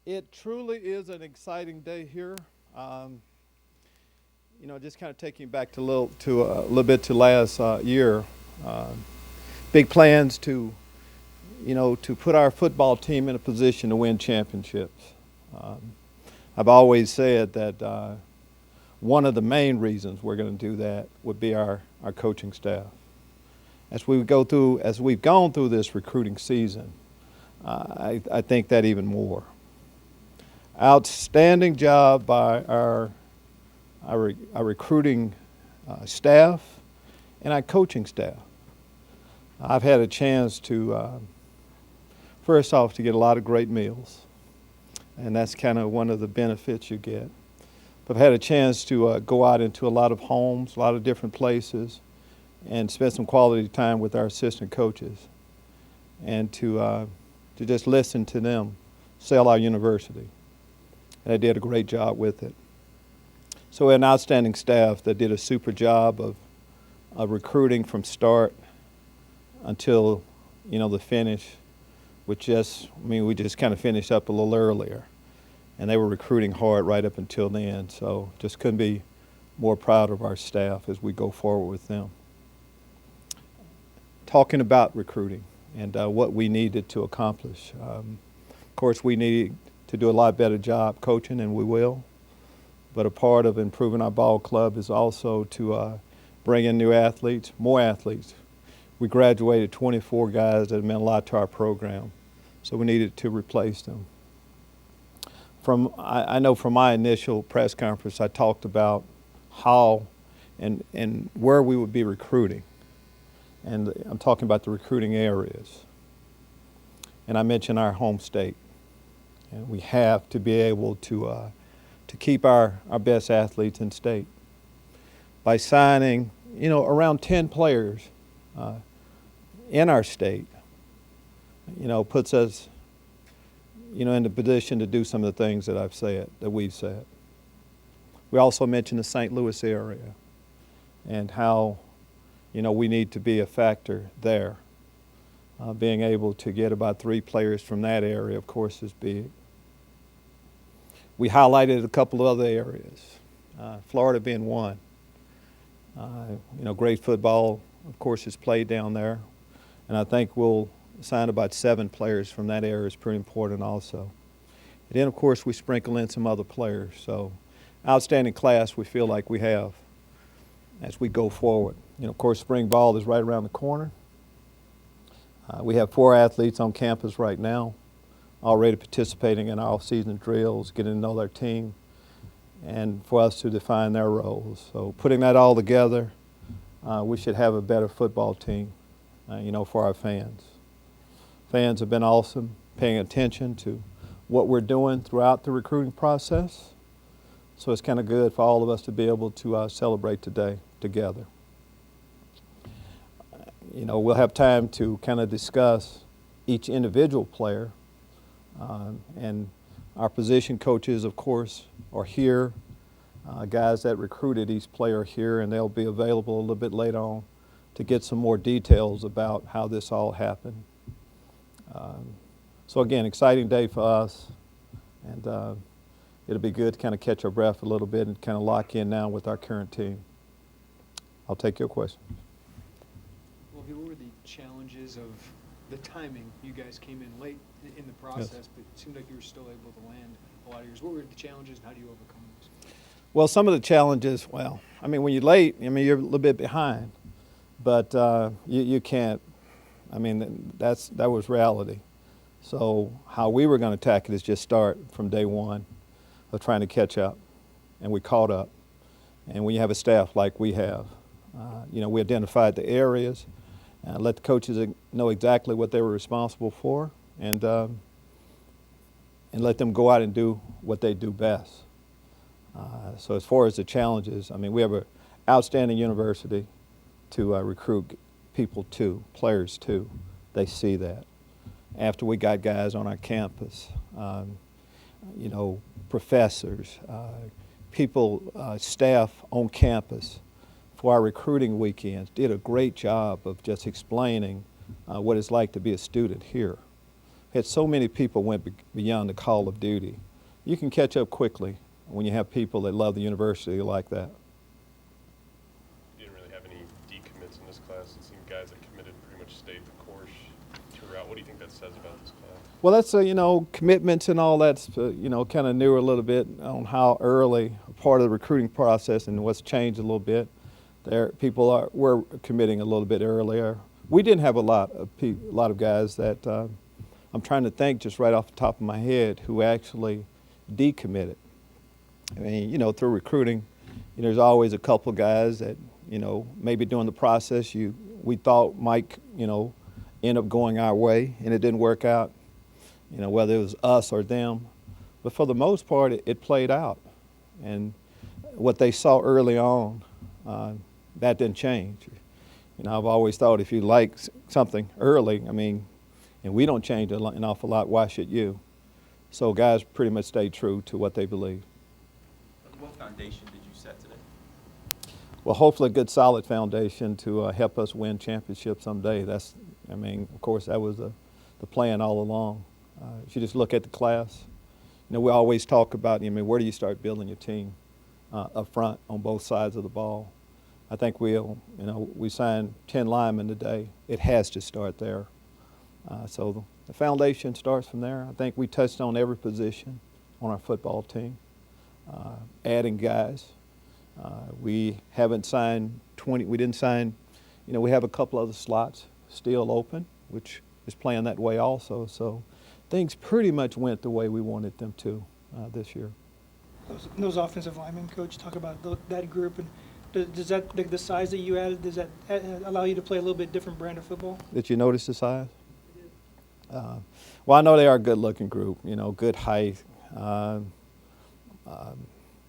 It truly is an exciting day here. Um, just kind of taking back to a little bit to last year. Uh, Big plans to put our football team in a position to win championships. Um, I've always said that one of the main reasons we're going to do that would be our coaching staff. As we've gone through this recruiting season, I think that even more. Outstanding job by our recruiting staff and our coaching staff. I've had a chance to, first off, to get a lot of great meals, and that's kind of one of the benefits you get. But I've had a chance to go out into a lot of homes, a lot of different places, and spend some quality time with our assistant coaches, and to just listen to them sell our university. And they did a great job with it. So we had an outstanding staff that did a super job of recruiting from start until, the finish, we just kind of finished up a little earlier. And they were recruiting hard right up until the end. So just couldn't be more proud of our staff as we go forward with them. Talking about recruiting and what we needed to accomplish. Of course, we need to do a lot better job coaching, and we will. But a part of improving our ball club is also to bring in new athletes, more athletes. We graduated 24 guys that meant a lot to our program, so we needed to replace them. I know from my initial press conference, I talked about how and where we would be recruiting. And I'm talking about the recruiting areas. And I mentioned our home state. And we have to be able to keep our best athletes in state. By signing, around 10 players in our state, puts us, in the position to do some of the things that we've said. We also mentioned the St. Louis area and how, we need to be a factor there. Being able to get about 3 players from that area, of course, is big. We highlighted a couple of other areas, Florida being one. Great football, of course, is played down there. And I think we'll sign about 7 players from that area is pretty important also. And then, of course, we sprinkle in some other players. So outstanding class we feel like we have as we go forward. Of course, spring ball is right around the corner. We have 4 athletes on campus right now, already participating in our off-season drills, getting to know their team, and for us to define their roles. So putting that all together, we should have a better football team, for our fans. Fans have been awesome, paying attention to what we're doing throughout the recruiting process. So it's kind of good for all of us to be able to celebrate today together. We'll have time to kind of discuss each individual player. And our position coaches, of course, are here. Guys that recruited each player are here, and they'll be available a little bit later on to get some more details about how this all happened. So again, exciting day for us, and it'll be good to kind of catch our breath a little bit and kind of lock in now with our current team. I'll take your question. Well, what were the challenges of the timing? You guys came in late in the process, Yes. but it seemed like you were still able to land a lot of yours. What were the challenges, and how do you overcome those? Well, some of the challenges, when you're late, you're a little bit behind, but you can't. That was reality. So how we were going to attack it is just start from day one of trying to catch up, and we caught up. And when you have a staff like we have, we identified the areas, let the coaches know exactly what they were responsible for, and let them go out and do what they do best. So as far as the challenges, we have an outstanding university to recruit people to, players to. They see that. After we got guys on our campus, professors, people, staff on campus for our recruiting weekends did a great job of just explaining what it's like to be a student here. had so many people went beyond the call of duty. You can catch up quickly when you have people that love the university like that. You didn't really have any decommits in this class. It seemed guys that committed pretty much stayed the course throughout. What do you think that says about this class? Well, that's, commitments and all that's, kind of new a little bit on how early part of the recruiting process and what's changed a little bit. People were committing a little bit earlier. We didn't have a lot of guys that I'm trying to think just right off the top of my head who actually decommitted. I mean, through recruiting, there's always a couple guys that, maybe during the process we thought might, end up going our way, and it didn't work out, whether it was us or them. But for the most part, it played out. And what they saw early on, that didn't change. I've always thought if you like something early, and we don't change an awful lot, why should you? So guys pretty much stayed true to what they believe. What foundation did you set today? Well, hopefully a good solid foundation to help us win championships someday. Of course, that was the plan all along. If you just look at the class, we always talk about, where do you start building your team up front on both sides of the ball? I think we signed 10 linemen today. It has to start there. So the foundation starts from there. I think we touched on every position on our football team, adding guys. We haven't signed 20. We didn't sign. We have a couple other slots still open, which is playing that way also. So things pretty much went the way we wanted them to this year. Those offensive linemen, Coach, talk about that group, and does that the size that you added, does that allow you to play a little bit different brand of football? Did you notice the size? Well, I know they are a good-looking group. Good height.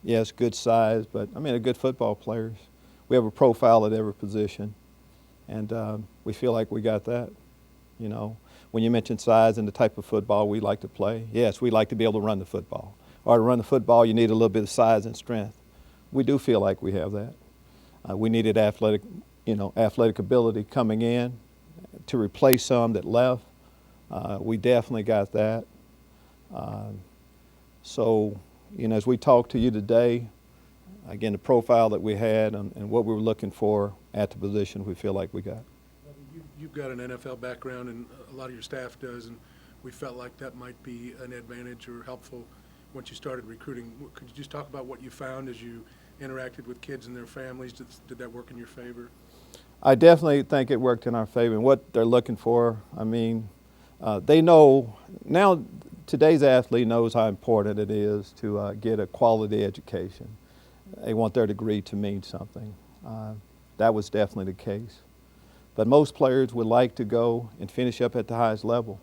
Yes, good size, but they're good football players. We have a profile at every position, and we feel like we got that. When you mention size and the type of football we like to play, yes, we like to be able to run the football. Or to run the football, you need a little bit of size and strength. We do feel like we have that. We needed athletic ability coming in to replace some that left. We definitely got that. So, as we talk to you today, again, the profile that we had and what we were looking for at the position, we feel like we got. You've got an NFL background, and a lot of your staff does, and we felt like that might be an advantage or helpful once you started recruiting. Could you just talk about what you found as you interacted with kids and their families? Did that work in your favor? I definitely think it worked in our favor. And what they're looking for, they know now. Today's athlete knows how important it is to get a quality education. They want their degree to mean something. That was definitely the case. But most players would like to go and finish up at the highest level.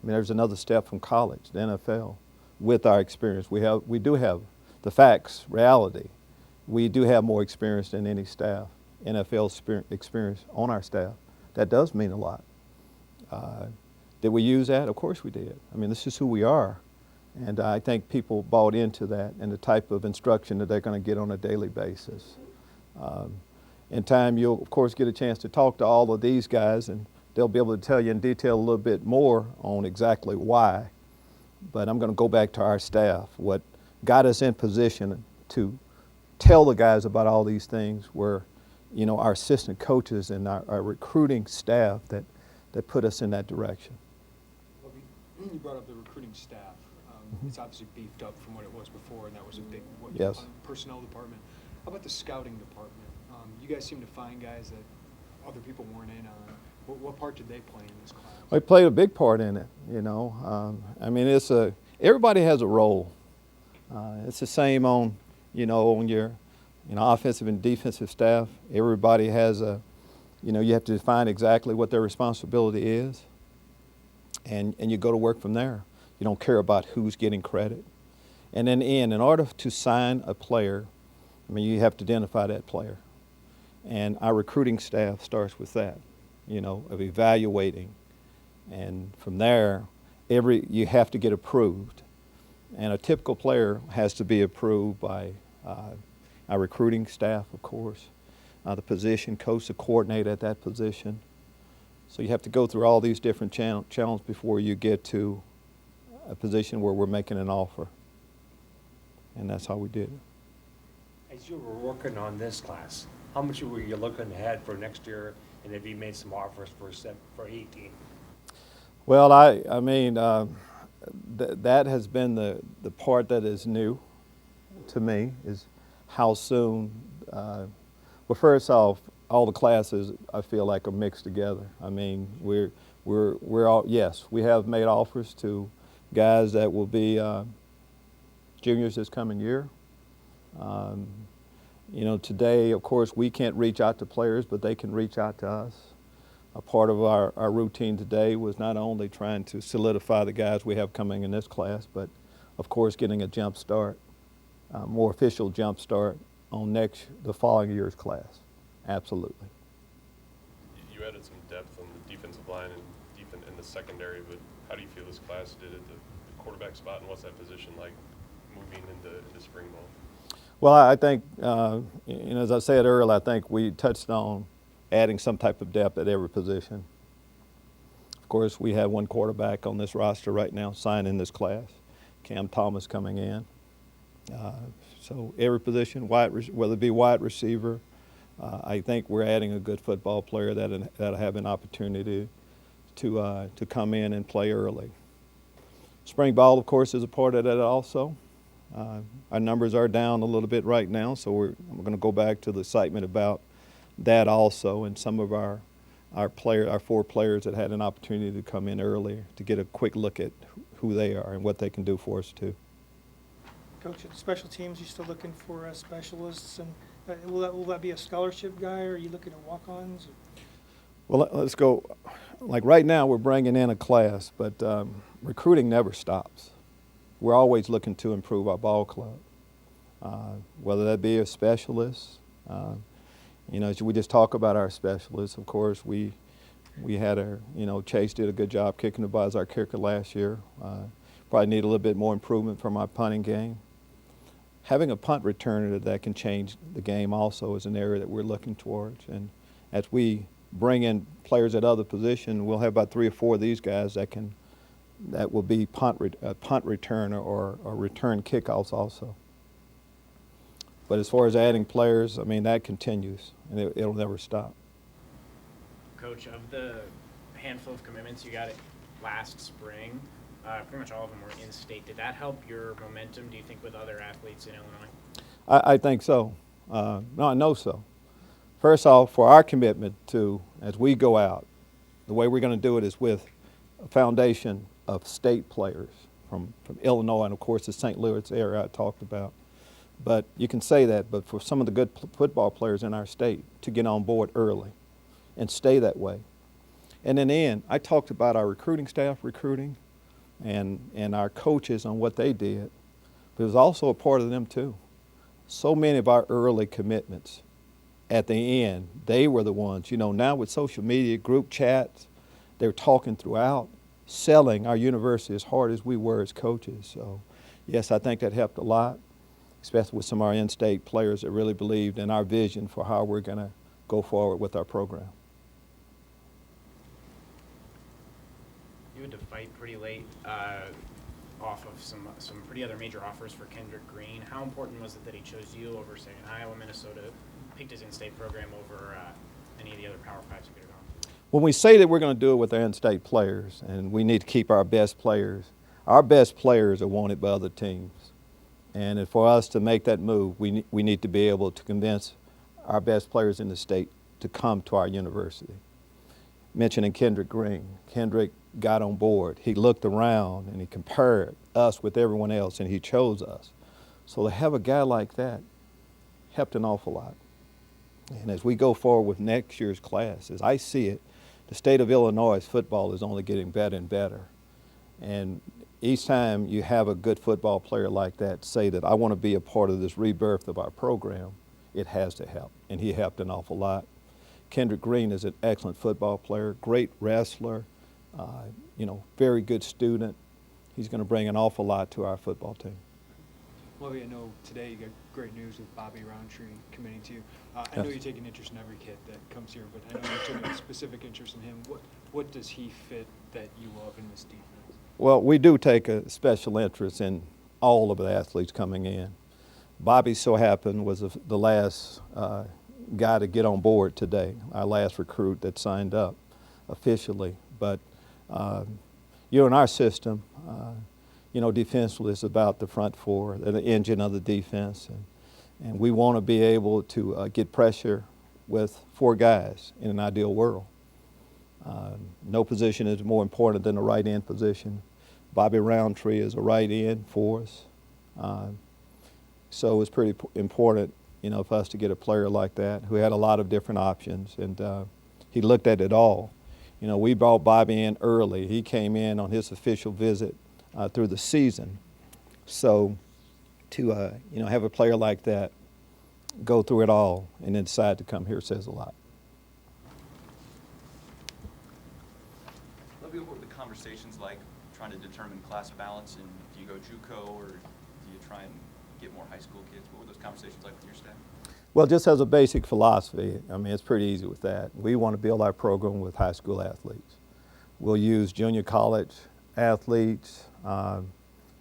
There's another step from college, the NFL. With our experience, we do have the facts, reality. We do have more experience than any staff, NFL experience on our staff. That does mean a lot. Did we use that? Of course we did. This is who we are. And I think people bought into that and the type of instruction that they're going to get on a daily basis. In time, you'll, of course, get a chance to talk to all of these guys, and they'll be able to tell you in detail a little bit more on exactly why. But I'm going to go back to our staff. What got us in position to tell the guys about all these things were, our assistant coaches and our recruiting staff that put us in that direction. You brought up the recruiting staff. It's obviously beefed up from what it was before, and that was a big personnel department. How about the scouting department? You guys seem to find guys that other people weren't in on. What part did they play in this class? They played a big part in it. Everybody has a role. It's the same on your offensive and defensive staff. Everybody has you have to define exactly what their responsibility is, and you go to work from there. You don't care about who's getting credit. And then in order to sign a player, you have to identify that player. And our recruiting staff starts with that, of evaluating. And from there, you have to get approved. And a typical player has to be approved by our recruiting staff, of course, the position coach, the coordinator at that position. So you have to go through all these different channels before you get to a position where we're making an offer. And that's how we did it. As you were working on this class, how much were you looking ahead for next year, and have you made some offers for 18? Well, I mean, that has been the part that is new to me, is how soon. Well, first off, all the classes I feel like are mixed together. I mean, we're all, yes, we have made offers to guys that will be juniors this coming year. You know, today, of course, we can't reach out to players, but they can reach out to us. A part of our routine today was not only trying to solidify the guys we have coming in this class, but of course getting a jump start, more official jump start on the following year's class. Absolutely. You added some depth on the defensive line and in the secondary, but how do you feel this class did at the quarterback spot, and what's that position like moving into spring ball? Well, I think, you know, as I said earlier, I think we touched on adding some type of depth at every position. Of course, we have one quarterback on this roster right now signed in this class, Cam Thomas coming in. So every position, whether it be wide receiver, I think we're adding a good football player that'll have an opportunity to come in and play early. Spring ball, of course, is a part of that also. Our numbers are down a little bit right now, so I'm going to go back to the excitement about that also, and some of our 4 players that had an opportunity to come in earlier to get a quick look at who they are and what they can do for us too. Coach, at special teams, you still looking for specialists, and will that be a scholarship guy, or are you looking at walk-ons? Well, let's go. Like right now, we're bringing in a class, but recruiting never stops. We're always looking to improve our ball club, whether that be a specialist. You know, we just talk about our specialists. Of course, we had Chase did a good job kicking the ball as our kicker last year. Probably need a little bit more improvement from our punting game. Having a punt returner that can change the game also is an area that we're looking towards. And as we bring in players at other positions, we'll have about 3 or 4 of these guys that will be punt returner or return kickoffs also. But as far as adding players, I mean, that continues, and it'll never stop. Coach, of the handful of commitments you got last spring, pretty much all of them were in-state. Did that help your momentum, do you think, with other athletes in Illinois? I think so. No, I know so. First off, for our commitment to, as we go out, the way we're going to do it is with a foundation of state players from Illinois and, of course, the St. Louis area I talked about. But you can say that, but for some of the good football players in our state to get on board early and stay that way. And in the end, I talked about our recruiting staff recruiting and our coaches on what they did, but it was also a part of them too. So many of our early commitments, at the end, they were the ones, you know, now with social media, group chats, they're talking throughout, selling our university as hard as we were as coaches. So, yes, I think that helped a lot, especially with some of our in-state players that really believed in our vision for how we're going to go forward with our program. You had to fight pretty late off of some pretty other major offers for Kendrick Green. How important was it that he chose you over, say, in Iowa, Minnesota, picked his in-state program over any of the other Power Fives you could have gone? When we say that we're going to do it with our in-state players and we need to keep our best players are wanted by other teams. And for us to make that move, we need to be able to convince our best players in the state to come to our university. Mentioning Kendrick Green, Kendrick got on board. He looked around and he compared us with everyone else and he chose us. So to have a guy like that helped an awful lot. And as we go forward with next year's class, as I see it, the state of Illinois football is only getting better and better. And each time you have a good football player like that say that I want to be a part of this rebirth of our program, it has to help. And he helped an awful lot. Kendrick Green is an excellent football player, great wrestler, very good student. He's going to bring an awful lot to our football team. Lovie, I know today you got great news with Bobby Roundtree committing to you. I know you take an interest in every kid that comes here, but I know you took a specific interest in him. What does he fit that you love in this defense? Well, we do take a special interest in all of the athletes coming in. Bobby so happened was the last guy to get on board today, our last recruit that signed up officially. But in our system, defensively is about the front four, they're the engine of the defense, and we want to be able to get pressure with 4 guys in an ideal world. No position is more important than the right end position. Bobby Roundtree is a right end for us. So it's pretty important, for us to get a player like that who had a lot of different options, and he looked at it all. We brought Bobby in early. He came in on his official visit through the season. So to have a player like that go through it all and then decide to come here says a lot. Lovie, what were the conversations like trying to determine class balance, and do you go JUCO or do you try and get more high school kids? What were those conversations like with your staff? Well, just as a basic philosophy, it's pretty easy with that. We want to build our program with high school athletes. We'll use junior college athletes,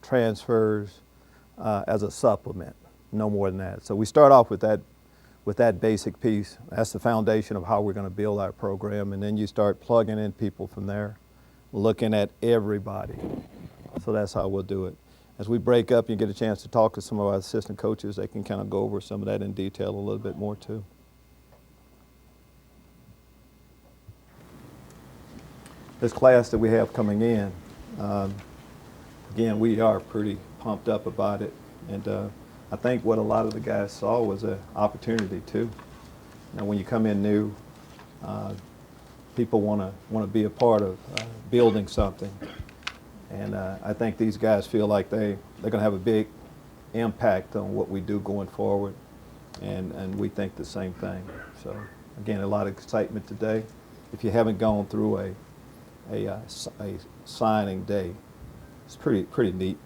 transfers as a supplement, no more than that. So we start off with that basic piece. That's the foundation of how we're going to build our program, and then you start plugging in people from there, looking at everybody. So that's how we'll do it. As we break up, you get a chance to talk to some of our assistant coaches. They can kind of go over some of that in detail a little bit more too. This class that we have coming in, again, we are pretty pumped up about it. And I think what a lot of the guys saw was an opportunity too. When you come in new, people want to be a part of building something. And I think these guys feel like they're going to have a big impact on what we do going forward, and we think the same thing. So again, a lot of excitement today. If you haven't gone through a signing day, it's pretty neat.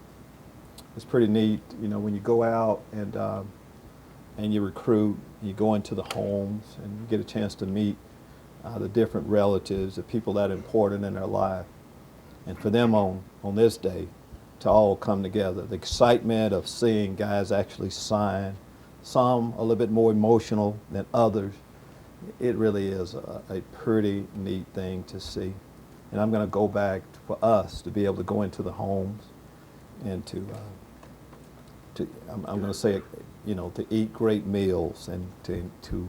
It's pretty neat, when you go out and you recruit, you go into the homes and you get a chance to meet the different relatives, the people that are important in their life. And for them on this day to all come together, the excitement of seeing guys actually sign, some a little bit more emotional than others, it really is a pretty neat thing to see. And I'm going to go back for us to be able to go into the homes and I'm going to say, to eat great meals and to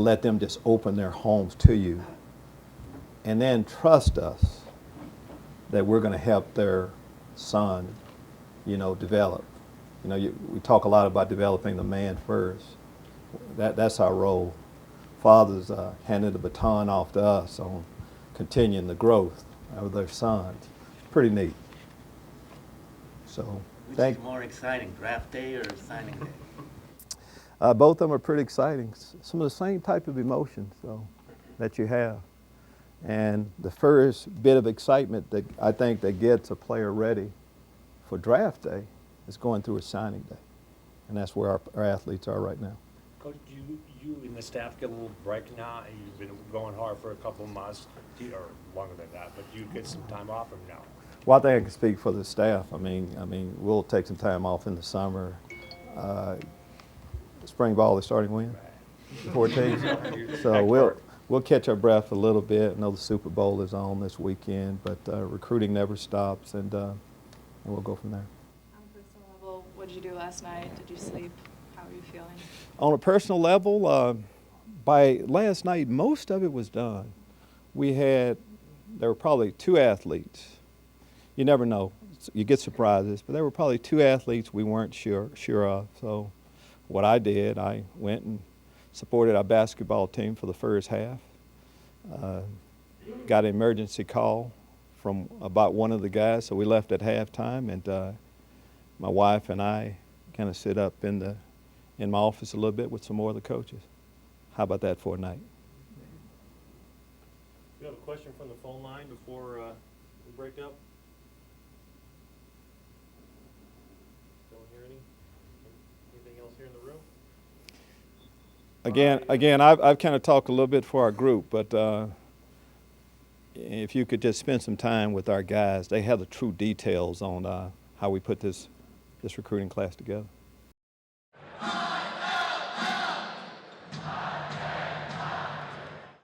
let them just open their homes to you and then trust us that we're going to help their son, develop. We talk a lot about developing the man first. That's our role. Fathers handed the baton off to us on continuing the growth of their sons. Pretty neat. So, Which is more exciting, draft day or signing day? both of them are pretty exciting. Some of the same type of emotions, that you have. And the first bit of excitement that I think that gets a player ready for draft day is going through a signing day. And that's where our athletes are right now. Coach, you and the staff get a little break now? You've been going hard for a couple of months, or longer than that, but do you get some time off from now? Well, I think I can speak for the staff. We'll take some time off in the summer. Spring ball is starting when? The 14th. So we'll catch our breath a little bit. I know the Super Bowl is on this weekend, but recruiting never stops, and we'll go from there. On a personal level, what did you do last night? Did you sleep? How are you feeling? On a personal level, by last night, most of it was done. There were probably 2 athletes. You never know. You get surprises, but there were probably 2 athletes we weren't sure of. So what I did, I went and supported our basketball team for the first half. Got an emergency call from about one of the guys, so we left at halftime, and my wife and I kind of sit up in my office a little bit with some more of the coaches. How about that for a night? You have a question from the phone line before we break up? Don't hear anything else here in the room? Again, I've kind of talked a little bit for our group, but if you could just spend some time with our guys, they have the true details on how we put this recruiting class together.